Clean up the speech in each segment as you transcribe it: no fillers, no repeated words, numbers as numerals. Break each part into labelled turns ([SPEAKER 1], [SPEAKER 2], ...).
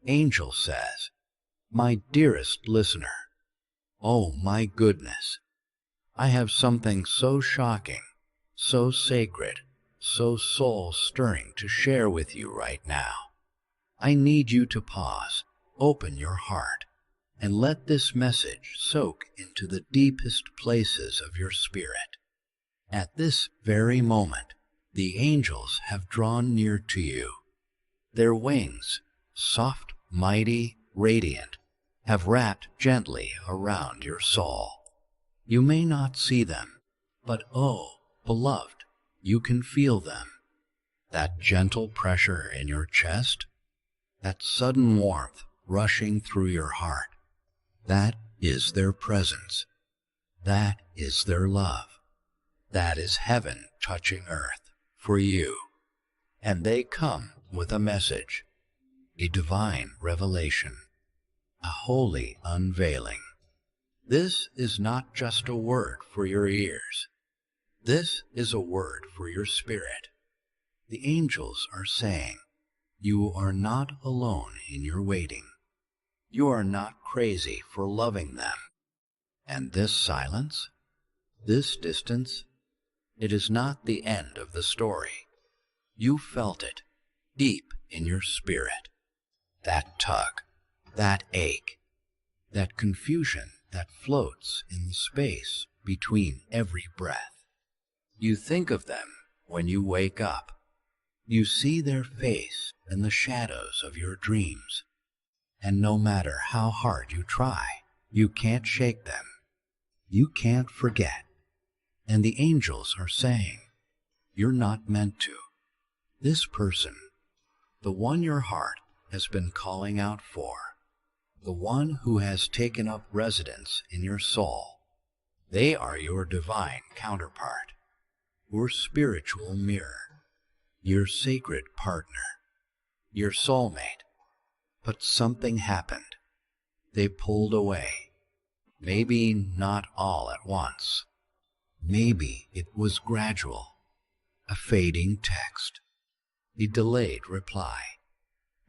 [SPEAKER 1] Angel says, "My dearest listener, oh my goodness, I have something so shocking, so sacred, so soul-stirring to share with you right now. I need you to pause, open your heart, and let this message soak into the deepest places of your spirit. At this very moment, the angels have drawn near to you. Their wings, soft, mighty, radiant, have wrapped gently around your soul. You may not see them, but oh, beloved, you can feel them. That gentle pressure in your chest, that sudden warmth rushing through your heart, that is their presence. That is their love. That is heaven touching earth for you. And they come with a message, a divine revelation, a holy unveiling. This is not just a word for your ears. This is a word for your spirit. The angels are saying, you are not alone in your waiting. You are not crazy for loving them. And this silence, this distance, it is not the end of the story. You felt it deep in your spirit. That tug, that ache, that confusion that floats in the space between every breath. You think of them when you wake up. You see their face in the shadows of your dreams. And no matter how hard you try, you can't shake them. You can't forget. And the angels are saying, you're not meant to. This person, the one your heart has been calling out for, the one who has taken up residence in your soul, they are your divine counterpart, your spiritual mirror, your sacred partner, your soulmate. But something happened. They pulled away. Maybe not all at once. Maybe it was gradual, a fading text, a delayed reply,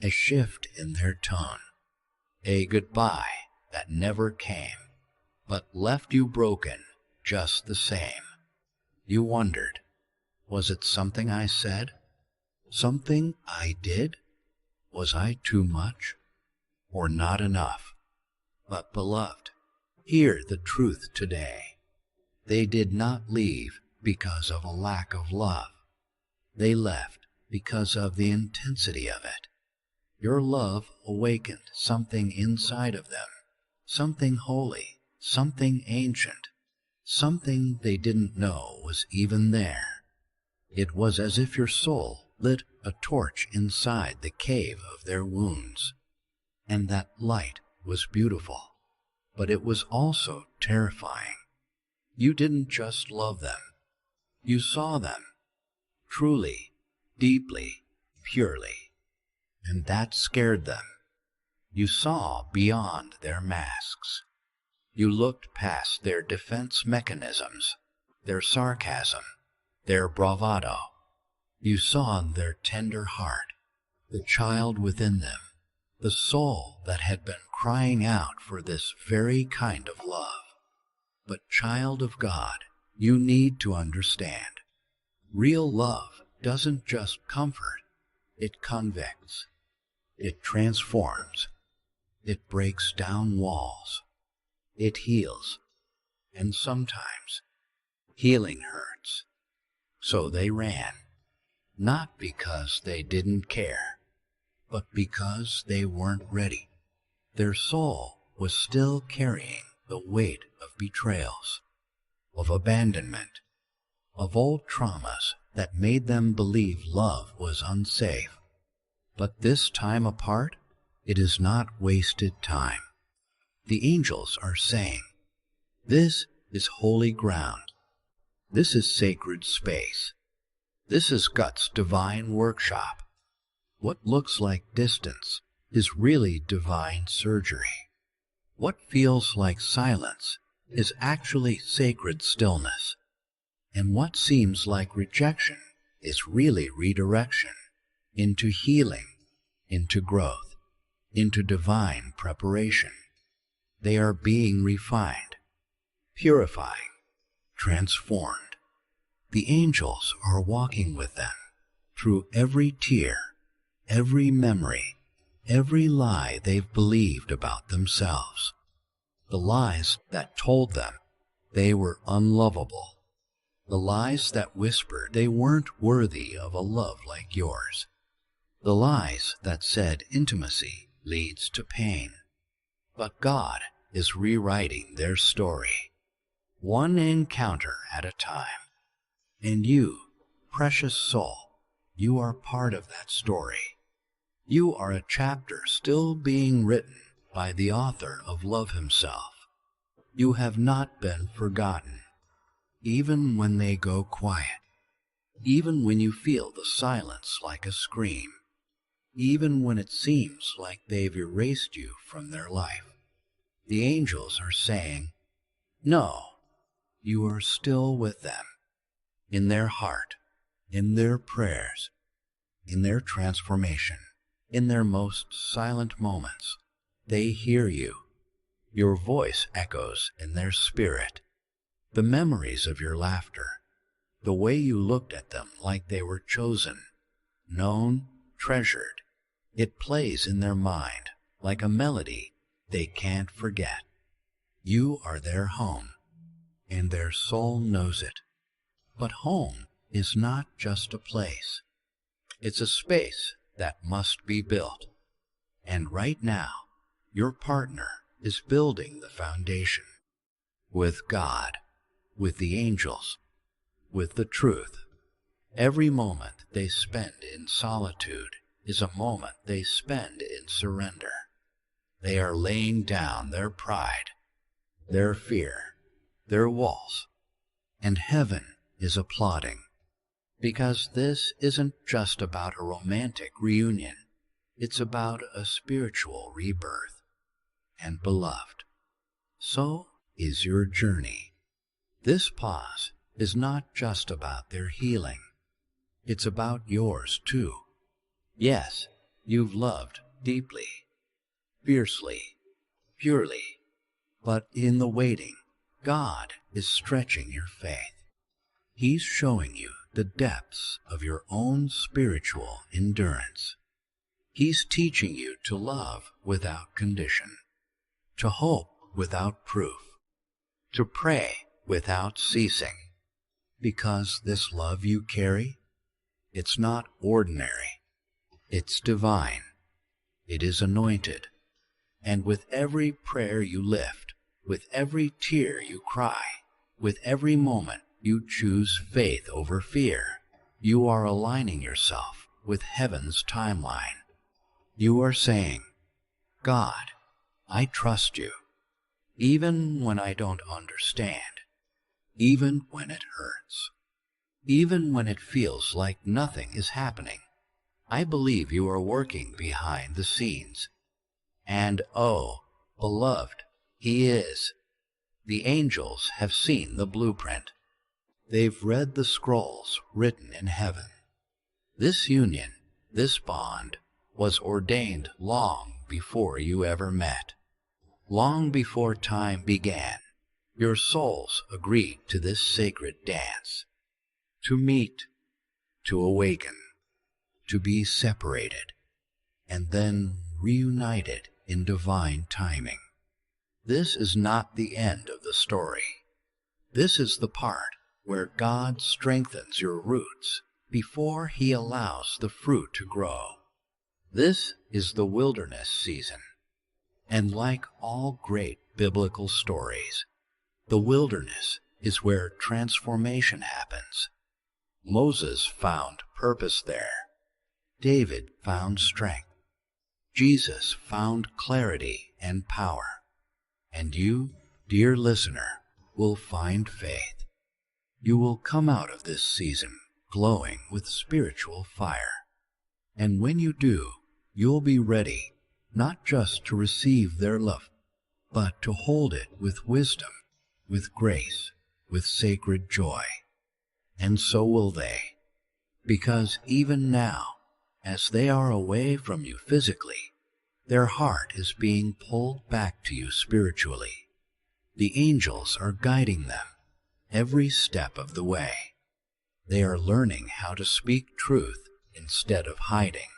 [SPEAKER 1] a shift in their tone, a goodbye that never came, but left you broken just the same. You wondered, was it something I said? Something I did? Was I too much? Or not enough? But beloved, hear the truth today. They did not leave because of a lack of love. They left because of the intensity of it. Your love awakened something inside of them, something holy, something ancient, something they didn't know was even there. It was as if your soul lit a torch inside the cave of their wounds. And that light was beautiful, but it was also terrifying. You didn't just love them. You saw them, truly, deeply, purely. And that scared them. You saw beyond their masks. You looked past their defense mechanisms, their sarcasm, their bravado. You saw their tender heart, the child within them, the soul that had been crying out for this very kind of love. But child of God, you need to understand. Real love doesn't just comfort, it convicts. It transforms. It breaks down walls. It heals. And sometimes healing hurts. So they ran, not because they didn't care, but because they weren't ready. Their soul was still carrying the weight of betrayals, of abandonment, of old traumas that made them believe love was unsafe. But this time apart, it is not wasted time. The angels are saying, this is holy ground. This is sacred space. This is God's divine workshop. What looks like distance is really divine surgery. What feels like silence is actually sacred stillness. And what seems like rejection is really redirection into healing, into growth. into divine preparation. They are being refined, purifying, transformed. The angels are walking with them through every tear, every memory, every lie they've believed about themselves. The lies that told them they were unlovable. The lies that whispered they weren't worthy of a love like yours. The lies that said intimacy leads to pain. But God is rewriting their story, one encounter at a time. And you, precious soul, you are part of that story. You are a chapter still being written by the author of love himself. You have not been forgotten, even when they go quiet, even when you feel the silence like a scream, even when it seems like they've erased you from their life. The angels are saying, no, you are still with them, in their heart, in their prayers, in their transformation, in their most silent moments. They hear you. Your voice echoes in their spirit. The memories of your laughter, the way you looked at them like they were chosen, known, treasured, it plays in their mind like a melody they can't forget. You are their home, and their soul knows it. But home is not just a place. It's a space that must be built. And right now, your partner is building the foundation. With God, with the angels, with the truth. Every moment they spend in solitude is a moment they spend in surrender. They are laying down their pride, their fear, their walls, and heaven is applauding. Because this isn't just about a romantic reunion. It's about a spiritual rebirth. And beloved, so is your journey. This pause is not just about their healing. It's about yours too. Yes, you've loved deeply, fiercely, purely, but in the waiting, God is stretching your faith. He's showing you the depths of your own spiritual endurance. He's teaching you to love without condition, to hope without proof, to pray without ceasing. Because this love you carry, it's not ordinary, it's divine, it is anointed. And with every prayer you lift, with every tear you cry, with every moment you choose faith over fear, you are aligning yourself with heaven's timeline. You are saying, God, I trust you, even when I don't understand, even when it hurts, even when it feels like nothing is happening. I believe you are working behind the scenes. And oh, beloved, He is. The angels have seen the blueprint. They've read the scrolls written in heaven. This union, this bond, was ordained long before you ever met. Long before time began, your souls agreed to this sacred dance. To meet, to awaken, to be separated, and then reunited in divine timing. This is not the end of the story. This is the part where God strengthens your roots before He allows the fruit to grow. This is the wilderness season. And like all great biblical stories, the wilderness is where transformation happens. Moses found purpose there. David found strength. Jesus found clarity and power. And you, dear listener, will find faith. You will come out of this season glowing with spiritual fire. And when you do, you'll be ready not just to receive their love, but to hold it with wisdom, with grace, with sacred joy. And so will they. Because even now, as they are away from you physically, Their heart is being pulled back to you spiritually. The angels are guiding them every step of the way. They are learning how to speak truth instead of hiding.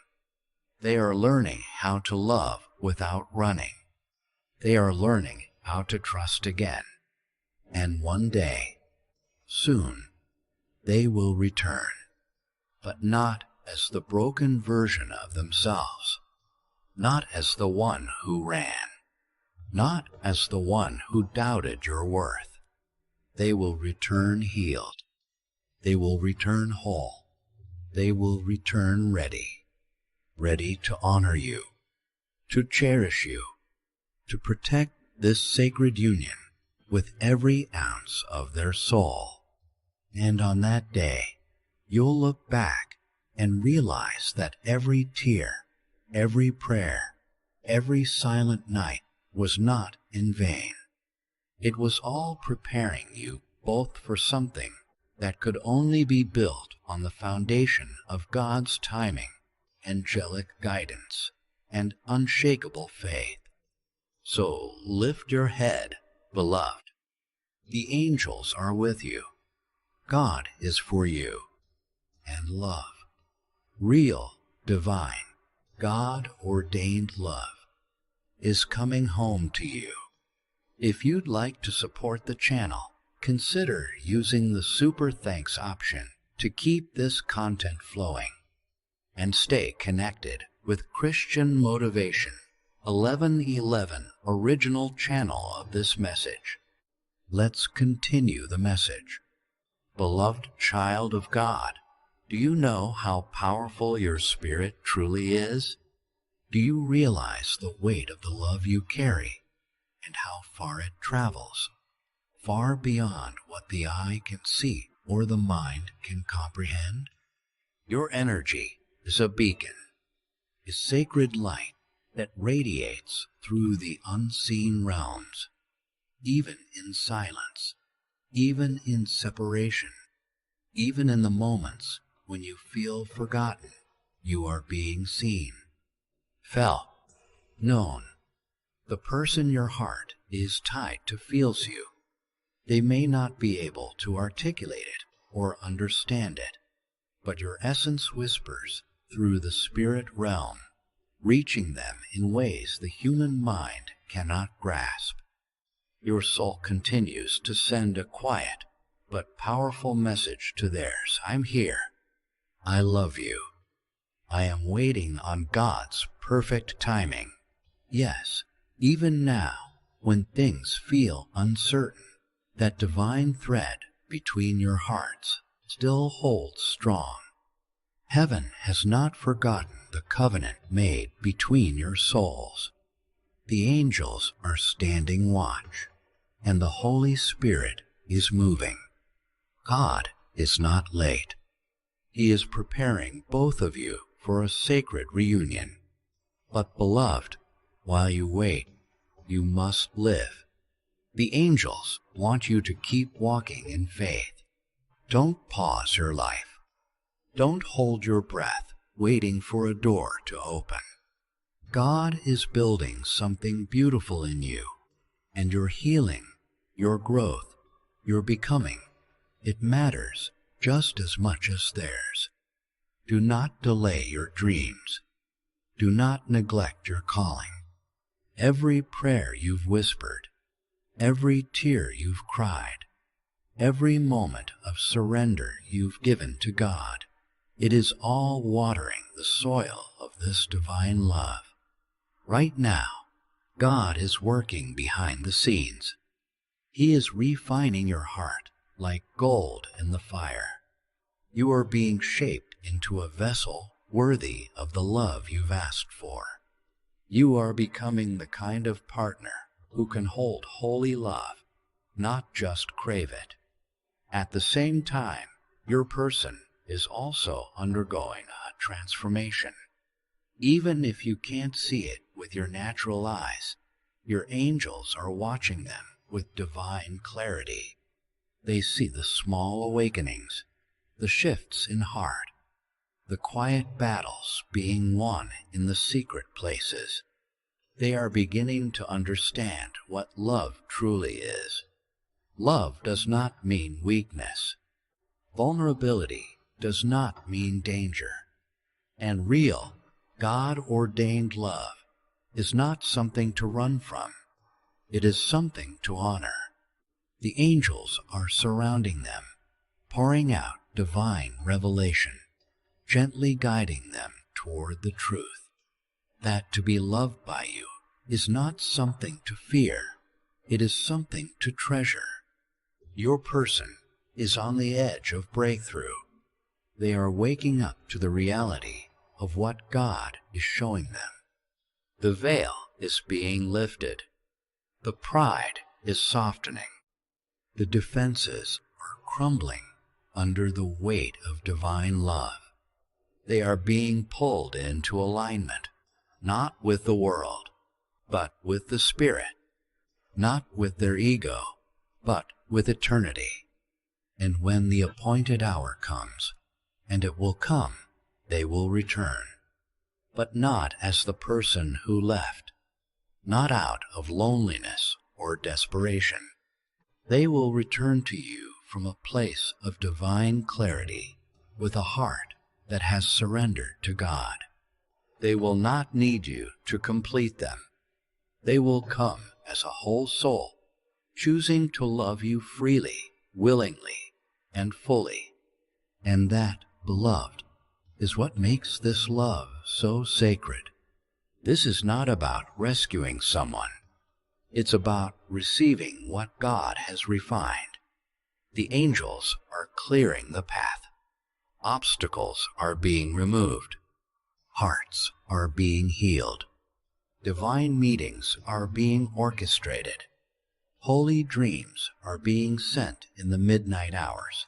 [SPEAKER 1] They are learning how to love without running. They are learning how to trust again. And one day, soon, they will return, but not as the broken version of themselves, not as the one who ran, not as the one who doubted your worth. They will return healed. They will return whole. They will return ready, ready to honor you, to cherish you, to protect this sacred union with every ounce of their soul. And on that day, you'll look back and realize that every tear, every prayer, every silent night was not in vain. It was all preparing you both for something that could only be built on the foundation of God's timing, angelic guidance, and unshakable faith. So lift your head, beloved. The angels are with you. God is for you. And love, real, divine, God-ordained love, is coming home to you. If you'd like to support the channel, consider using the Super Thanks option to keep this content flowing and stay connected with Christian Motivation 1111 original channel of this message. Let's continue the message. Beloved child of God, do you know how powerful your spirit truly is? Do you realize the weight of the love you carry and how far it travels? Far beyond what the eye can see or the mind can comprehend? Your energy is a beacon, a sacred light that radiates through the unseen realms, even in silence, even in separation, even in the moments when you feel forgotten. You are being seen, felt, known. The person your heart is tied to feels you. They may not be able to articulate it or understand it, but your essence whispers through the spirit realm, reaching them in ways the human mind cannot grasp. Your soul continues to send a quiet but powerful message to theirs. I'm here. I love you. I am waiting on God's perfect timing. Yes, even now, when things feel uncertain, that divine thread between your hearts still holds strong. Heaven has not forgotten the covenant made between your souls. The angels are standing watch, and the Holy Spirit is moving. God is not late. He is preparing both of you for a sacred reunion. But beloved, while you wait, you must live. The angels want you to keep walking in faith. Don't pause your life. Don't hold your breath, waiting for a door to open. God is building something beautiful in you, and your healing, your growth, your becoming, it matters just as much as theirs. Do not delay your dreams. Do not neglect your calling. Every prayer you've whispered, every tear you've cried, every moment of surrender you've given to God, it is all watering the soil of this divine love. Right now, God is working behind the scenes. He is refining your heart like gold in the fire. You are being shaped into a vessel worthy of the love you've asked for. You are becoming the kind of partner who can hold holy love, not just crave it. At the same time, your person is also undergoing a transformation. Even if you can't see it with your natural eyes, your angels are watching them with divine clarity. They see the small awakenings, the shifts in heart, the quiet battles being won in the secret places. They are beginning to understand what love truly is. Love does not mean weakness. Vulnerability does not mean danger. And real, God-ordained love is not something to run from. It is something to honor. The angels are surrounding them, pouring out divine revelation, gently guiding them toward the truth, that to be loved by you is not something to fear, it is something to treasure. Your person is on the edge of breakthrough. They are waking up to the reality of what God is showing them. The veil is being lifted. The pride is softening. The defenses are crumbling under the weight of divine love. They are being pulled into alignment, not with the world, but with the Spirit, not with their ego, but with eternity. And when the appointed hour comes, and it will come, they will return, but not as the person who left, not out of loneliness or desperation. They will return to you from a place of divine clarity, with a heart that has surrendered to God. They will not need you to complete them. They will come as a whole soul, choosing to love you freely, willingly, and fully. And that, beloved, is what makes this love so sacred. This is not about rescuing someone. It's about receiving what God has refined. The angels are clearing the path. Obstacles are being removed. Hearts are being healed. Divine meetings are being orchestrated. Holy dreams are being sent in the midnight hours.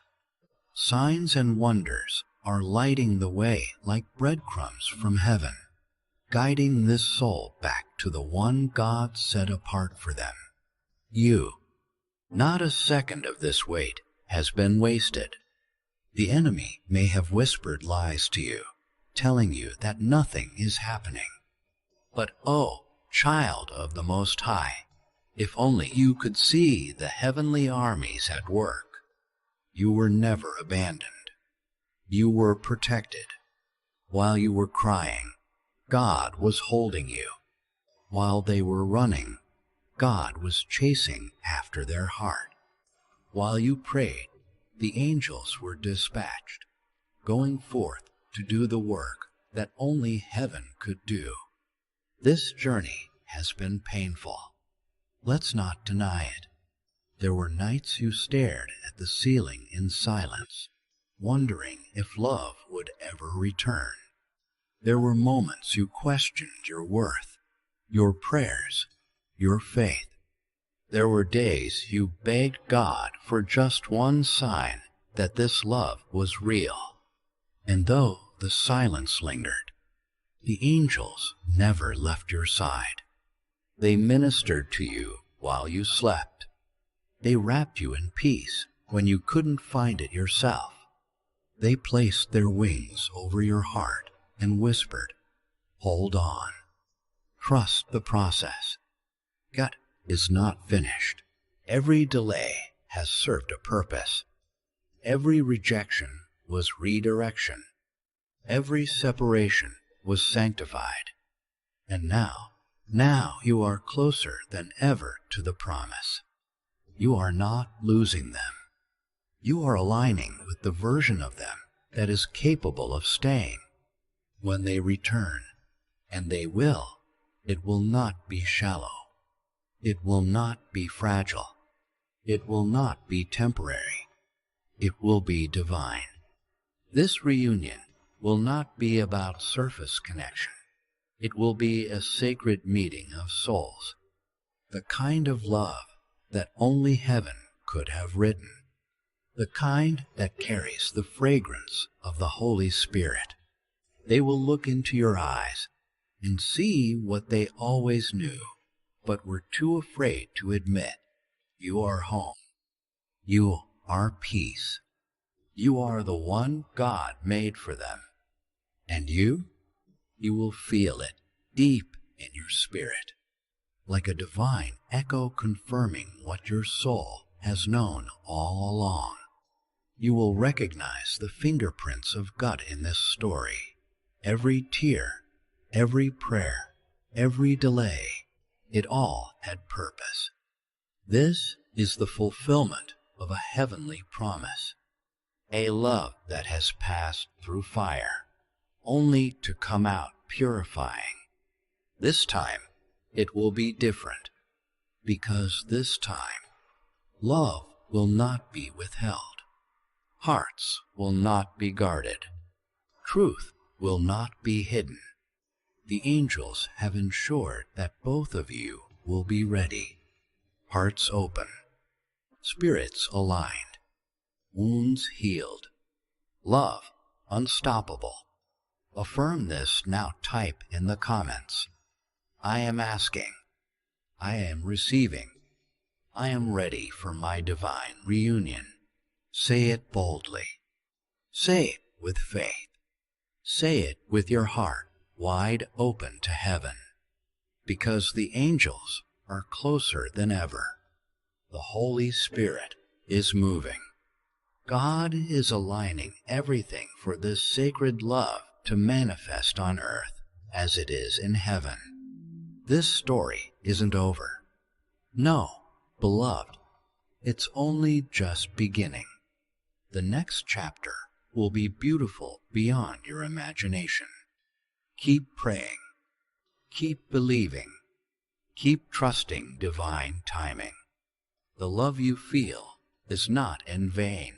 [SPEAKER 1] Signs and wonders are lighting the way like breadcrumbs from heaven, guiding this soul back to the one God set apart for them. You. Not a second of this wait has been wasted. The enemy may have whispered lies to you, telling you that nothing is happening. But oh, child of the Most High, if only you could see the heavenly armies at work. You were never abandoned. You were protected. While you were crying, God was holding you. While they were running, God was chasing after their heart. While you prayed, the angels were dispatched, going forth to do the work that only heaven could do. This journey has been painful. Let's not deny it. There were nights you stared at the ceiling in silence, wondering if love would ever return. There were moments you questioned your worth, your prayers, your faith. There were days you begged God for just one sign that this love was real. And though the silence lingered, the angels never left your side. They ministered to you while you slept. They wrapped you in peace when you couldn't find it yourself. They placed their wings over your heart and whispered, "Hold on. Trust the process. God is not finished. Every delay has served a purpose. Every rejection was redirection. Every separation was sanctified. And now you are closer than ever to the promise. You are not losing them. You are aligning with the version of them that is capable of staying. When they return, and they will, it will not be shallow. It will not be fragile. It will not be temporary. It will be divine. This reunion will not be about surface connection. It will be a sacred meeting of souls, the kind of love that only heaven could have written, the kind that carries the fragrance of the Holy Spirit. They will look into your eyes and see what they always knew, but were too afraid to admit. You are home. You are peace. You are the one God made for them. And you will feel it deep in your spirit. like a divine echo confirming what your soul has known all along. You will recognize the fingerprints of God in this story. Every tear, every prayer, every delay, it all had purpose. This is the fulfillment of a heavenly promise, a love that has passed through fire, only to come out purifying. This time, it will be different, because this time, love will not be withheld. Hearts will not be guarded. Truth will not be hidden. The angels have ensured that both of you will be ready. Hearts open, spirits aligned, wounds healed, love unstoppable. Affirm this now. Type in the comments. I am asking. I am receiving. I am ready for my divine reunion. Say it boldly. Say it with faith. Say it with your heart wide open to heaven. Because the angels are closer than ever. The Holy Spirit is moving. God is aligning everything for this sacred love to manifest on earth as it is in heaven. This story isn't over. No, beloved, it's only just beginning. The next chapter will be beautiful beyond your imagination. Keep praying. Keep believing. Keep trusting divine timing. The love you feel is not in vain.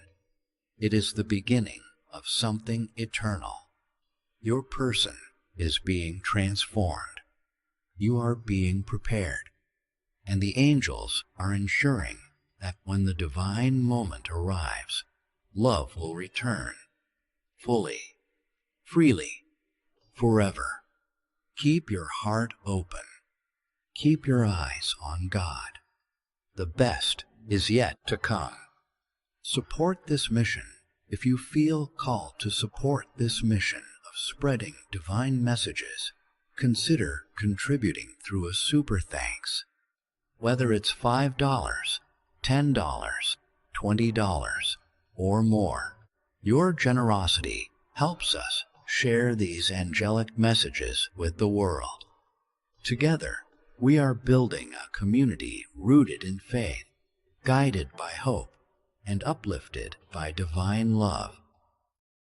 [SPEAKER 1] It is the beginning of something eternal. Your person is being transformed. You are being prepared, and the angels are ensuring that when the divine moment arrives, love will return, fully, freely, forever. Keep your heart open. Keep your eyes on God. The best is yet to come. Support this mission. If you feel called to support this mission of spreading divine messages, consider contributing through a super thanks. Whether it's $5, $10, $20, or more, your generosity helps us share these angelic messages with the world. Together, we are building a community rooted in faith, guided by hope, and uplifted by divine love.